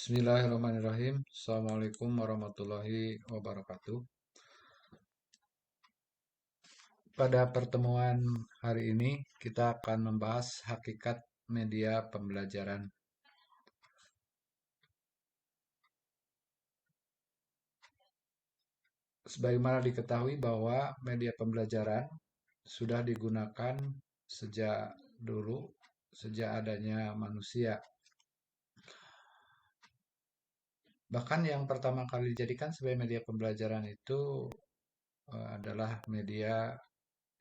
Bismillahirrahmanirrahim. Assalamualaikum warahmatullahi wabarakatuh. Pada pertemuan hari ini, kita akan membahas hakikat media pembelajaran. Sebagaimana diketahui bahwa media pembelajaran sudah digunakan sejak dulu, sejak adanya manusia. Bahkan yang pertama kali dijadikan sebagai media pembelajaran itu adalah media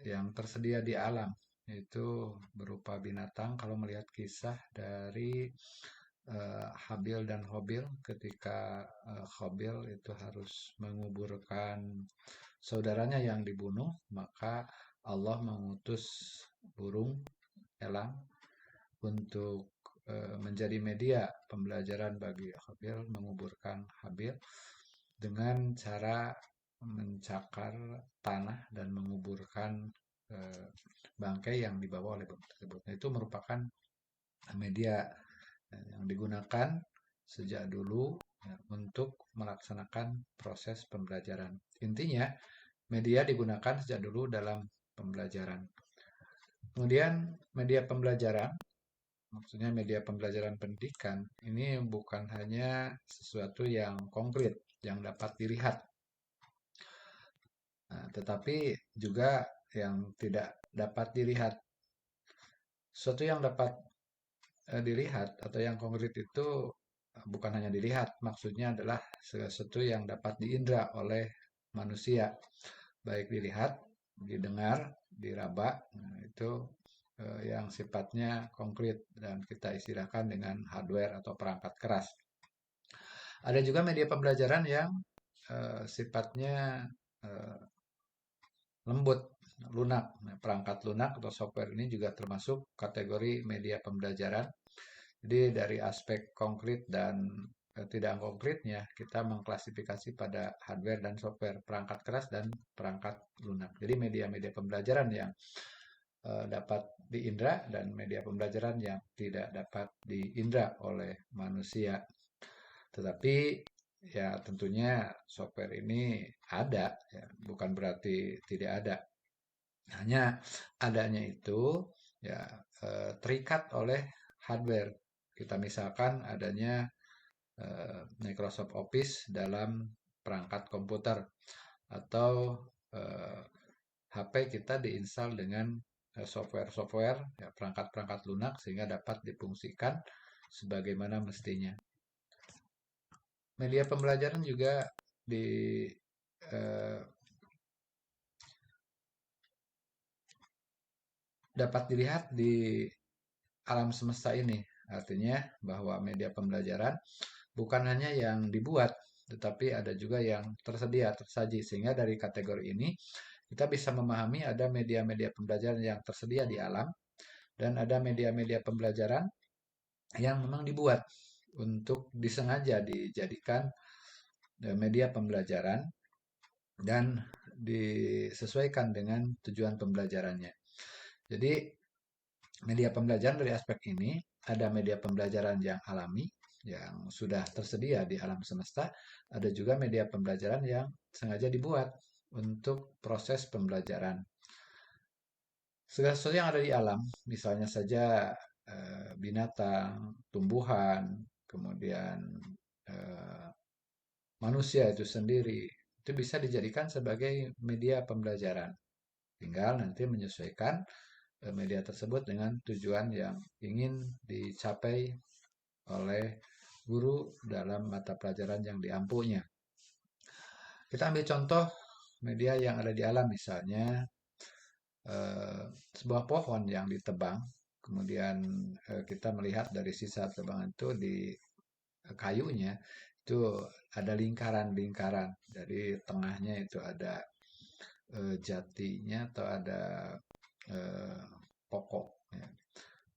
yang tersedia di alam, yaitu berupa binatang. Kalau melihat kisah dari Habil dan Hobil, ketika Hobil itu harus menguburkan saudaranya yang dibunuh, maka Allah mengutus burung elang untuk menjadi media pembelajaran bagi Habil menguburkan Habil dengan cara mencakar tanah dan menguburkan eh, bangkai yang dibawa oleh burung tersebut. Nah, itu merupakan media yang digunakan sejak dulu ya, untuk melaksanakan proses pembelajaran. Intinya, media digunakan sejak dulu dalam pembelajaran. Kemudian, media pembelajaran, maksudnya media pembelajaran pendidikan, ini bukan hanya sesuatu yang konkret, yang dapat dilihat. Nah, tetapi juga yang tidak dapat dilihat. Sesuatu yang dapat dilihat atau yang konkret itu bukan hanya dilihat, maksudnya adalah sesuatu yang dapat diindra oleh manusia, baik dilihat, didengar, diraba, nah, itu yang sifatnya konkret dan kita istilahkan dengan hardware atau perangkat keras. Ada juga media pembelajaran yang sifatnya eh, lembut, lunak. Nah, perangkat lunak atau software ini juga termasuk kategori media pembelajaran. Jadi dari aspek konkret dan tidak konkretnya, kita mengklasifikasi pada hardware dan software, perangkat keras dan perangkat lunak. Jadi media-media pembelajaran yang dapat diindra dan media pembelajaran yang tidak dapat diindra oleh manusia. Tetapi ya tentunya software ini ada, ya, bukan berarti tidak ada. Hanya adanya itu ya terikat oleh hardware. Kita misalkan adanya Microsoft Office dalam perangkat komputer atau eh, HP kita diinstal dengan software-software ya, perangkat-perangkat lunak sehingga dapat difungsikan sebagaimana mestinya. Media pembelajaran juga di eh, dapat dilihat di alam semesta ini. Artinya bahwa media pembelajaran bukan hanya yang dibuat, tetapi ada juga yang tersedia, tersaji. Sehingga dari kategori ini kita bisa memahami ada media-media pembelajaran yang tersedia di alam dan ada media-media pembelajaran yang memang dibuat untuk disengaja dijadikan media pembelajaran dan disesuaikan dengan tujuan pembelajarannya. Jadi media pembelajaran dari aspek ini ada media pembelajaran yang alami yang sudah tersedia di alam semesta, ada juga media pembelajaran yang sengaja dibuat untuk proses pembelajaran. Segala sesuatu yang ada di alam, misalnya saja binatang, tumbuhan, kemudian eh, manusia itu sendiri, itu bisa dijadikan sebagai media pembelajaran. Tinggal nanti menyesuaikan media tersebut dengan tujuan yang ingin dicapai oleh guru dalam mata pelajaran yang diampunya. Kita ambil contoh media yang ada di alam, misalnya sebuah pohon yang ditebang, kemudian kita melihat dari sisa tebangan itu di kayunya itu ada lingkaran-lingkaran. Dari tengahnya itu ada jatinya atau ada eh, pokok. Ya.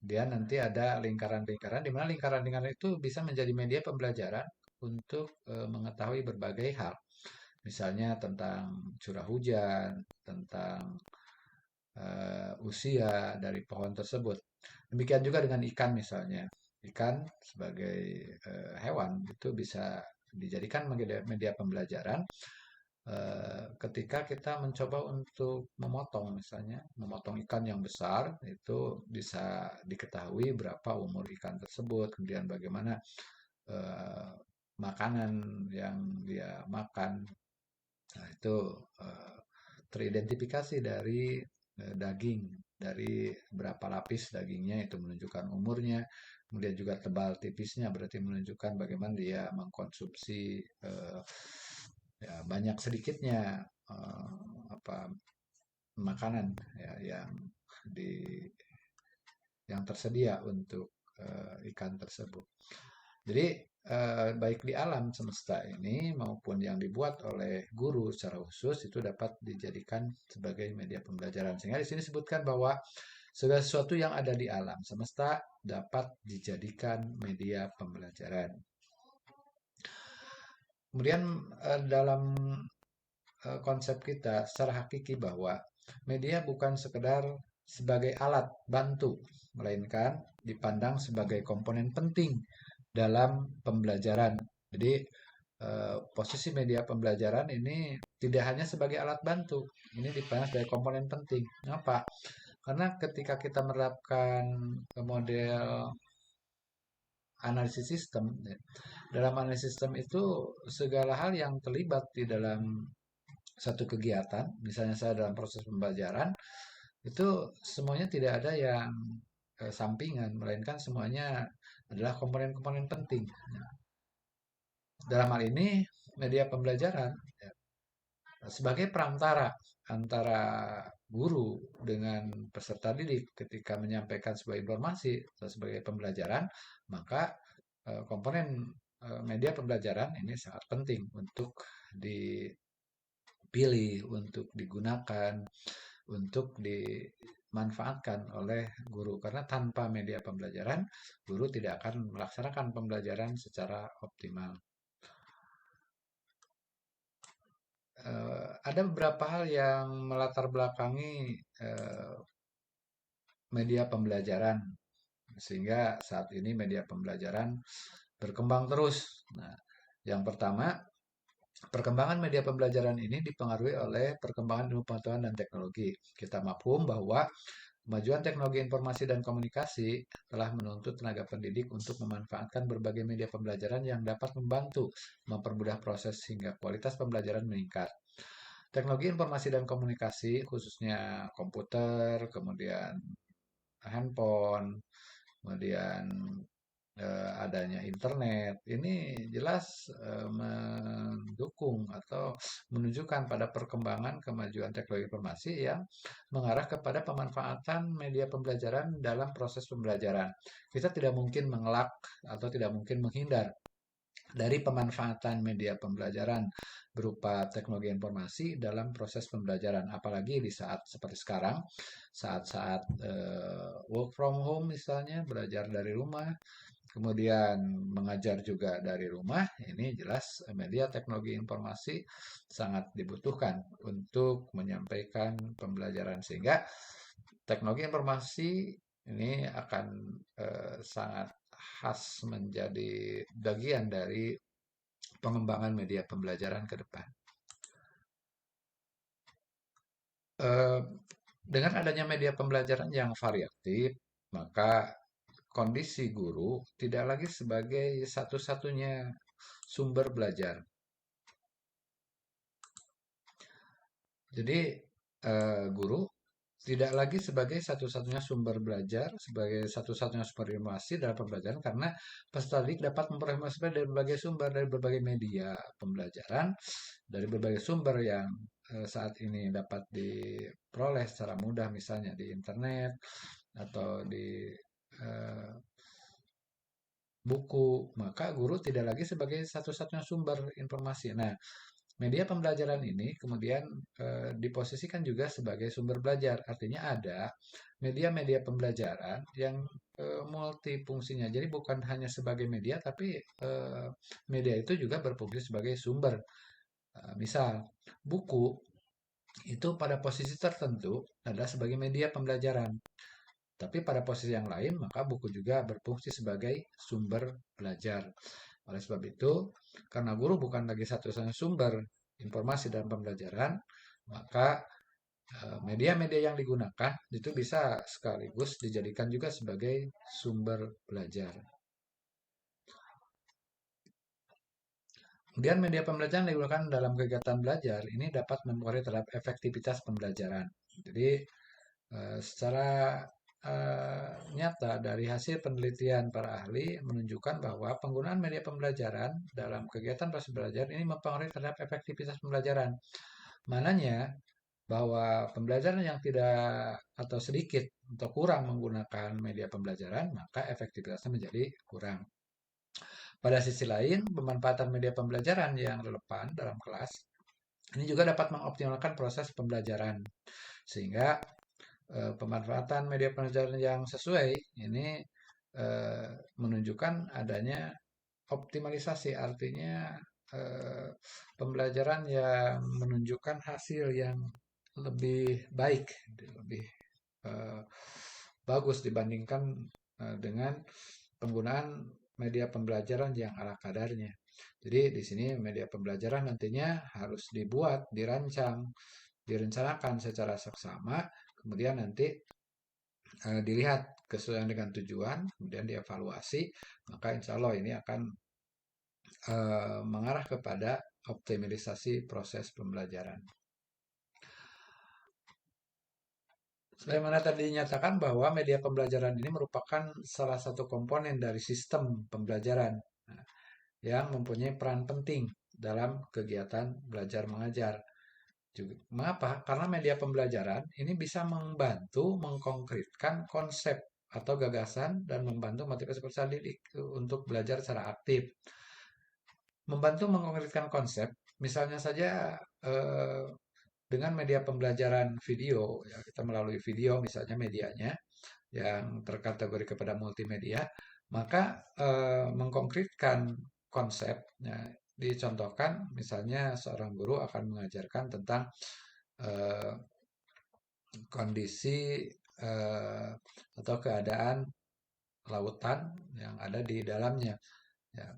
Dia nanti ada lingkaran-lingkaran, di mana lingkaran-lingkaran itu bisa menjadi media pembelajaran untuk mengetahui berbagai hal. Misalnya tentang curah hujan, tentang usia dari pohon tersebut. Demikian juga dengan ikan misalnya. ikan sebagai hewan itu bisa dijadikan media pembelajaran ketika kita mencoba untuk memotong, misalnya memotong ikan yang besar, itu bisa diketahui berapa umur ikan tersebut, kemudian bagaimana eh, makanan yang dia makan. Nah, itu eh, teridentifikasi dari daging, dari berapa lapis dagingnya itu menunjukkan umurnya, kemudian juga tebal tipisnya berarti menunjukkan bagaimana dia mengkonsumsi ya, banyak sedikitnya apa makanan ya di yang tersedia untuk ikan tersebut. Jadi baik di alam semesta ini maupun yang dibuat oleh guru secara khusus itu dapat dijadikan sebagai media pembelajaran. Sehingga di sini disebutkan bahwa segala sesuatu yang ada di alam semesta dapat dijadikan media pembelajaran. Kemudian dalam konsep kita secara hakiki bahwa media bukan sekedar sebagai alat bantu, melainkan dipandang sebagai komponen penting dalam pembelajaran. Jadi posisi media pembelajaran ini tidak hanya sebagai alat bantu, ini dipandang sebagai komponen penting. Kenapa? Karena ketika kita menerapkan model analisis sistem, ya, dalam analisis sistem itu segala hal yang terlibat di dalam satu kegiatan, misalnya saya dalam proses pembelajaran, itu semuanya tidak ada yang sampingan, melainkan semuanya adalah komponen-komponen penting. Nah, dalam hal ini, media pembelajaran ya, sebagai perantara antara guru dengan peserta didik ketika menyampaikan sebuah informasi atau sebagai pembelajaran, maka komponen media pembelajaran ini sangat penting untuk dipilih, untuk digunakan, untuk dimanfaatkan oleh guru. Karena tanpa media pembelajaran, guru tidak akan melaksanakan pembelajaran secara optimal. Ada beberapa hal yang melatar belakangi media pembelajaran, sehingga saat ini media pembelajaran berkembang terus. Nah, yang pertama, perkembangan media pembelajaran ini dipengaruhi oleh perkembangan ilmu pengetahuan dan teknologi. Kita maklum bahwa kemajuan teknologi informasi dan komunikasi telah menuntut tenaga pendidik untuk memanfaatkan berbagai media pembelajaran yang dapat membantu mempermudah proses hingga kualitas pembelajaran meningkat. Teknologi informasi dan komunikasi, khususnya komputer, kemudian handphone, kemudian adanya internet, ini jelas mendukung atau menunjukkan pada perkembangan kemajuan teknologi informasi yang mengarah kepada pemanfaatan media pembelajaran dalam proses pembelajaran. Kita tidak mungkin mengelak atau tidak mungkin menghindar dari pemanfaatan media pembelajaran berupa teknologi informasi dalam proses pembelajaran, apalagi di saat seperti sekarang, saat-saat work from home misalnya, belajar dari rumah, kemudian mengajar juga dari rumah, ini jelas media teknologi informasi sangat dibutuhkan untuk menyampaikan pembelajaran, sehingga teknologi informasi ini akan sangat khas menjadi bagian dari pengembangan media pembelajaran ke depan. Eh, dengan adanya media pembelajaran yang variatif, maka kondisi guru tidak lagi sebagai satu-satunya sumber belajar. Jadi, guru tidak lagi sebagai satu-satunya sumber belajar, sebagai satu-satunya sumber informasi dalam pembelajaran, karena peserta didik dapat memperoleh informasi dari berbagai sumber, dari berbagai media pembelajaran, dari berbagai sumber yang saat ini dapat diperoleh secara mudah, misalnya di internet atau di eh, buku, maka guru tidak lagi sebagai satu-satunya sumber informasi. Nah, media pembelajaran ini kemudian diposisikan juga sebagai sumber belajar. Artinya ada media-media pembelajaran yang multifungsinya. Jadi bukan hanya sebagai media, tapi media itu juga berfungsi sebagai sumber. Misal, buku itu pada posisi tertentu adalah sebagai media pembelajaran. Tapi pada posisi yang lain, maka buku juga berfungsi sebagai sumber belajar. Oleh sebab itu, karena guru bukan lagi satu-satunya sumber informasi dalam pembelajaran, maka media-media yang digunakan itu bisa sekaligus dijadikan juga sebagai sumber belajar. Kemudian media pembelajaran yang digunakan dalam kegiatan belajar ini dapat mempengaruhi terhadap efektivitas pembelajaran. Jadi secara nyata dari hasil penelitian para ahli menunjukkan bahwa penggunaan media pembelajaran dalam kegiatan proses belajar ini mempengaruhi terhadap efektivitas pembelajaran. Mananya bahwa pembelajaran yang tidak atau sedikit atau kurang menggunakan media pembelajaran, maka efektivitasnya menjadi kurang. Pada sisi lain, pemanfaatan media pembelajaran yang relevan dalam kelas ini juga dapat mengoptimalkan proses pembelajaran. Sehingga pemanfaatan media pembelajaran yang sesuai ini eh, menunjukkan adanya optimalisasi, artinya pembelajaran yang menunjukkan hasil yang lebih baik, lebih eh, bagus dibandingkan dengan penggunaan media pembelajaran yang ala kadarnya. Jadi di sini media pembelajaran nantinya harus dibuat, dirancang, direncanakan secara seksama, kemudian nanti dilihat kesesuaian dengan tujuan, kemudian dievaluasi, maka insya Allah ini akan mengarah kepada optimalisasi proses pembelajaran. Sebagaimana tadi dinyatakan bahwa media pembelajaran ini merupakan salah satu komponen dari sistem pembelajaran yang mempunyai peran penting dalam kegiatan belajar mengajar. Mengapa? Karena media pembelajaran ini bisa membantu mengkonkretkan konsep atau gagasan dan membantu motivasi peserta didik untuk belajar secara aktif. Membantu mengkonkretkan konsep, misalnya saja eh, dengan media pembelajaran video, ya, kita melalui video misalnya medianya yang terkategori kepada multimedia, maka mengkonkretkan konsep, ya, dicontohkan misalnya seorang guru akan mengajarkan tentang eh, kondisi eh, atau keadaan lautan yang ada di dalamnya, ya,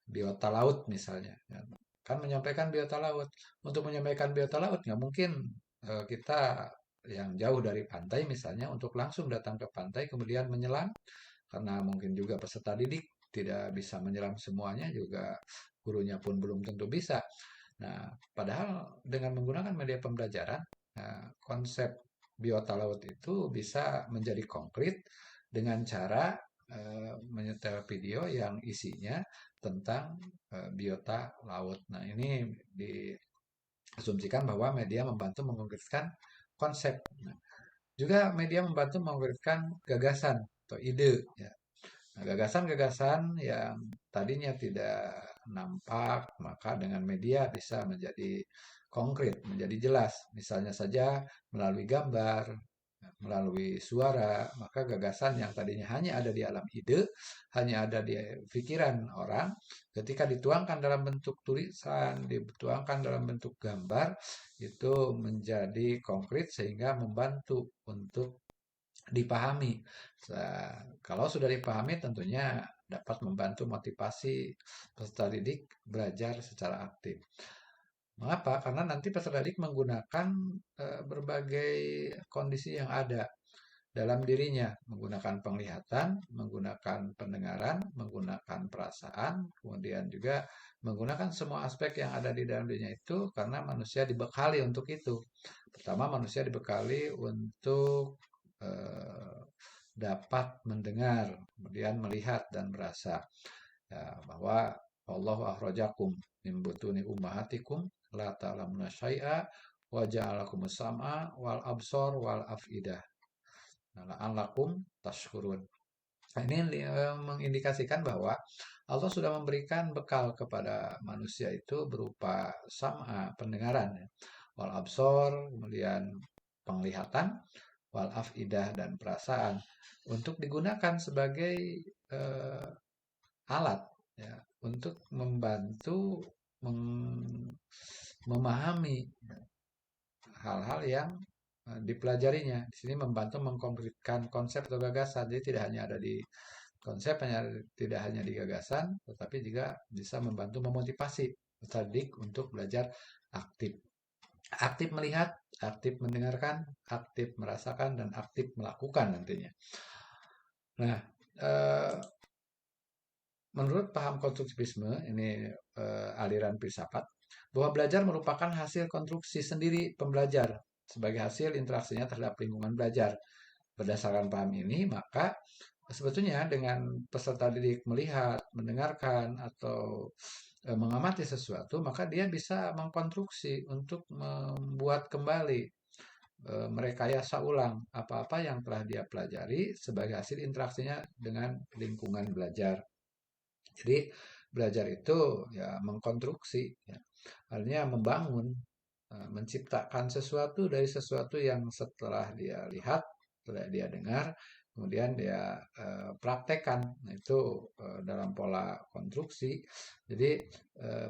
biota laut misalnya, ya. Kan menyampaikan biota laut. Untuk menyampaikan biota laut nggak mungkin kita yang jauh dari pantai misalnya untuk langsung datang ke pantai kemudian menyelam, karena mungkin juga peserta didik tidak bisa menyelam semuanya, juga gurunya pun belum tentu bisa. Nah, padahal dengan menggunakan media pembelajaran, konsep biota laut itu bisa menjadi konkret dengan cara menyetel video yang isinya tentang biota laut. Nah, ini diasumsikan bahwa media membantu mengkonkretkan konsep. Nah, juga media membantu mengkonkretkan gagasan atau ide. Ya. Nah, gagasan-gagasan yang tadinya tidak nampak, maka dengan media bisa menjadi konkret, menjadi jelas. Misalnya saja melalui gambar, melalui suara, maka gagasan yang tadinya hanya ada di alam ide, hanya ada di pikiran orang, ketika dituangkan dalam bentuk tulisan, dituangkan dalam bentuk gambar, itu menjadi konkret sehingga membantu untuk dipahami. Kalau sudah dipahami tentunya dapat membantu motivasi peserta didik belajar secara aktif. Mengapa? Karena nanti peserta didik menggunakan berbagai kondisi yang ada dalam dirinya, menggunakan penglihatan, menggunakan pendengaran, menggunakan perasaan, kemudian juga menggunakan semua aspek yang ada di dalam dirinya itu, karena manusia dibekali untuk itu. Pertama, manusia dibekali untuk dapat mendengar, kemudian melihat dan merasa, ya, bahwa Allahu akhrajakum min butuni ummahatikum la ta'lamuna syai'a wa ja'alakumus sam'a wal absor wal afidah la'allakum tashkurun. Nah, ini mengindikasikan bahwa Allah sudah memberikan bekal kepada manusia itu berupa sam'a, pendengaran, ya, wal absor, kemudian penglihatan, wal afidah dan perasaan untuk digunakan sebagai eh, alat, ya, untuk membantu memahami hal-hal yang dipelajarinya. Di sini membantu mengkonkretkan konsep atau gagasan. Jadi tidak hanya ada di konsep, tidak hanya di gagasan, tetapi juga bisa membantu memotivasi peserta didik untuk belajar aktif. Aktif melihat, aktif mendengarkan, aktif merasakan, dan aktif melakukan nantinya. Nah, eh, menurut paham konstruktivisme, ini aliran filsafat, bahwa belajar merupakan hasil konstruksi sendiri pembelajar sebagai hasil interaksinya terhadap lingkungan belajar. Berdasarkan paham ini, maka sebetulnya dengan peserta didik melihat, mendengarkan, atau mengamati sesuatu, maka dia bisa mengkonstruksi untuk membuat kembali, merekayasa ulang apa-apa yang telah dia pelajari sebagai hasil interaksinya dengan lingkungan belajar. Jadi belajar itu ya mengkonstruksi, ya. Artinya membangun, menciptakan sesuatu dari sesuatu yang setelah dia lihat, setelah dia dengar, kemudian dia praktekkan. Nah, itu dalam pola konstruksi. Jadi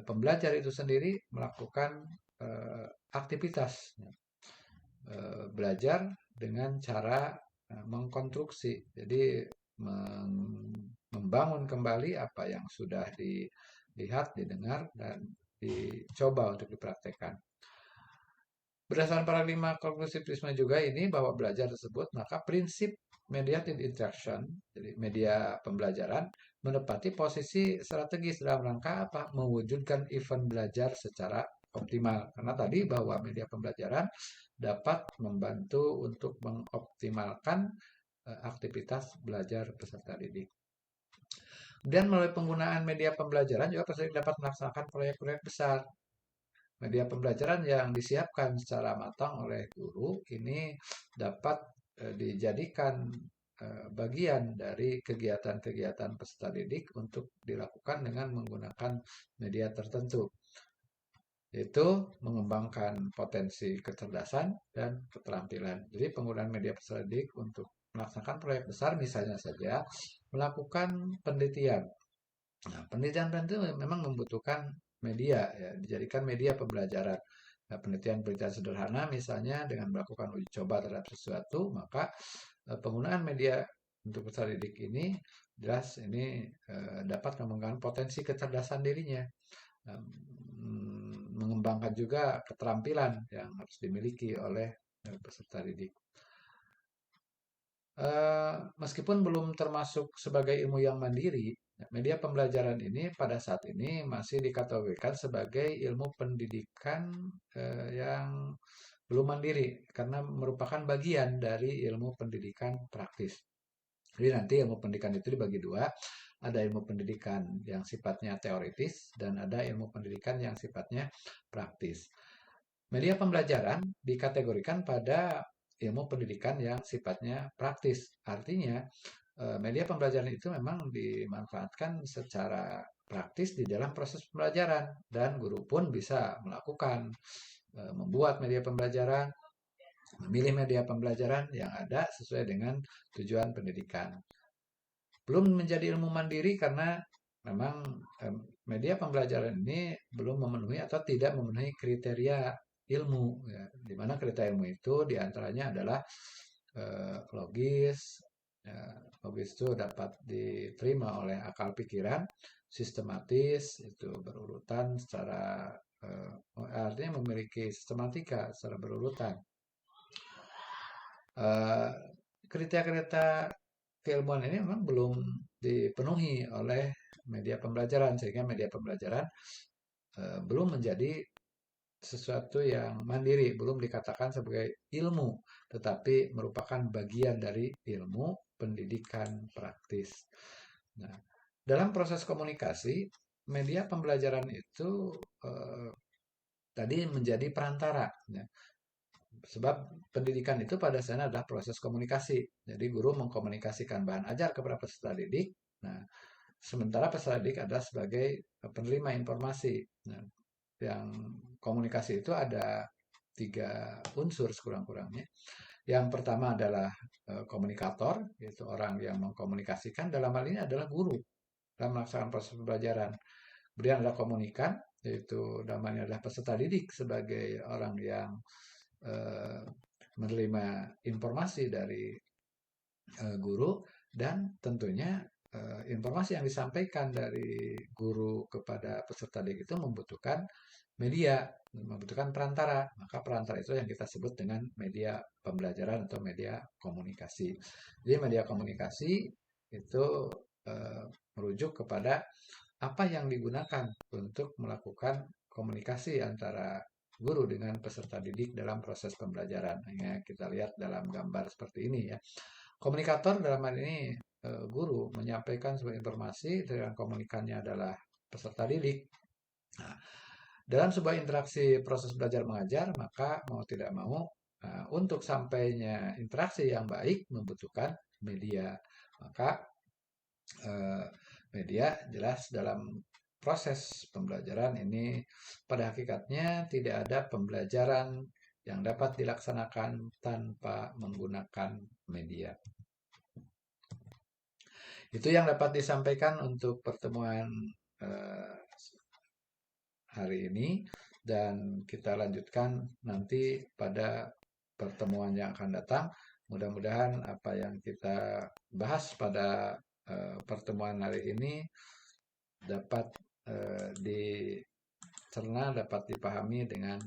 pembelajar itu sendiri melakukan aktivitas, ya. Belajar dengan cara mengkonstruksi. Jadi membangun kembali apa yang sudah dilihat, didengar, dan dicoba untuk dipraktekkan. Berdasarkan paradigma kognitivisme juga ini bahwa belajar tersebut, maka prinsip mediated interaction, jadi media pembelajaran, menepati posisi strategis dalam rangka apa? Mewujudkan event belajar secara optimal. Karena tadi bahwa media pembelajaran dapat membantu untuk mengoptimalkan aktivitas belajar peserta didik. Dan melalui penggunaan media pembelajaran juga peserta didik dapat melaksanakan proyek-proyek besar. Media pembelajaran yang disiapkan secara matang oleh guru ini dapat dijadikan bagian dari kegiatan-kegiatan peserta didik untuk dilakukan dengan menggunakan media tertentu, yaitu mengembangkan potensi kecerdasan dan keterampilan. Jadi penggunaan media peserta didik untuk melaksanakan proyek besar misalnya saja melakukan penelitian. Nah, penelitian itu memang membutuhkan media, ya, dijadikan media pembelajaran. Nah, penelitian-penelitian sederhana misalnya dengan melakukan uji coba terhadap sesuatu, maka penggunaan media untuk peserta didik ini jelas ini dapat mengembangkan potensi kecerdasan dirinya, mengembangkan juga keterampilan yang harus dimiliki oleh peserta didik. Meskipun belum termasuk sebagai ilmu yang mandiri, media pembelajaran ini pada saat ini masih dikategorikan sebagai ilmu pendidikan yang belum mandiri karena merupakan bagian dari ilmu pendidikan praktis. Jadi nanti ilmu pendidikan itu dibagi dua, ada ilmu pendidikan yang sifatnya teoritis dan ada ilmu pendidikan yang sifatnya praktis. Media pembelajaran dikategorikan pada ilmu pendidikan yang sifatnya praktis. Artinya, media pembelajaran itu memang dimanfaatkan secara praktis di dalam proses pembelajaran dan guru pun bisa melakukan membuat media pembelajaran, memilih media pembelajaran yang ada sesuai dengan tujuan pendidikan. Belum menjadi ilmu mandiri karena memang media pembelajaran ini belum memenuhi atau tidak memenuhi kriteria ilmu, ya. Di mana kriteria ilmu itu diantaranya adalah logis, ya. Logis itu dapat diterima oleh akal pikiran, sistematis itu berurutan secara artinya memiliki sistematika secara berurutan. Eh, Kriteria-kriteria keilmuan ini memang belum dipenuhi oleh media pembelajaran sehingga media pembelajaran belum menjadi sesuatu yang mandiri, belum dikatakan sebagai ilmu, tetapi merupakan bagian dari ilmu pendidikan praktis. Nah, dalam proses komunikasi, media pembelajaran itu tadi menjadi perantara, ya. Sebab pendidikan itu pada dasarnya adalah proses komunikasi. Jadi guru mengkomunikasikan bahan ajar kepada peserta didik. Nah, sementara peserta didik adalah sebagai penerima informasi. Nah, yang komunikasi itu ada 3 unsur sekurang-kurangnya. Yang pertama adalah komunikator, yaitu orang yang mengkomunikasikan. Dalam hal ini adalah guru dalam melaksanakan proses pembelajaran. Kemudian ada komunikan, yaitu dalam hal ini adalah peserta didik sebagai orang yang eh, menerima informasi dari guru, dan tentunya informasi yang disampaikan dari guru kepada peserta didik itu membutuhkan media, membutuhkan perantara. Maka perantara itu yang kita sebut dengan media pembelajaran atau media komunikasi. Jadi media komunikasi itu merujuk kepada apa yang digunakan untuk melakukan komunikasi antara guru dengan peserta didik dalam proses pembelajaran. Ya, kita lihat dalam gambar seperti ini ya. Komunikator dalam hal ini guru menyampaikan sebuah informasi dan komunikannya adalah peserta didik. Nah, dalam sebuah interaksi proses belajar mengajar, maka mau tidak mau untuk sampainya interaksi yang baik membutuhkan media. Maka media jelas dalam proses pembelajaran ini pada hakikatnya tidak ada pembelajaran yang dapat dilaksanakan tanpa menggunakan media. Itu yang dapat disampaikan untuk pertemuan hari ini, dan kita lanjutkan nanti pada pertemuan yang akan datang. Mudah-mudahan apa yang kita bahas pada pertemuan hari ini dapat dicerna, dapat dipahami dengan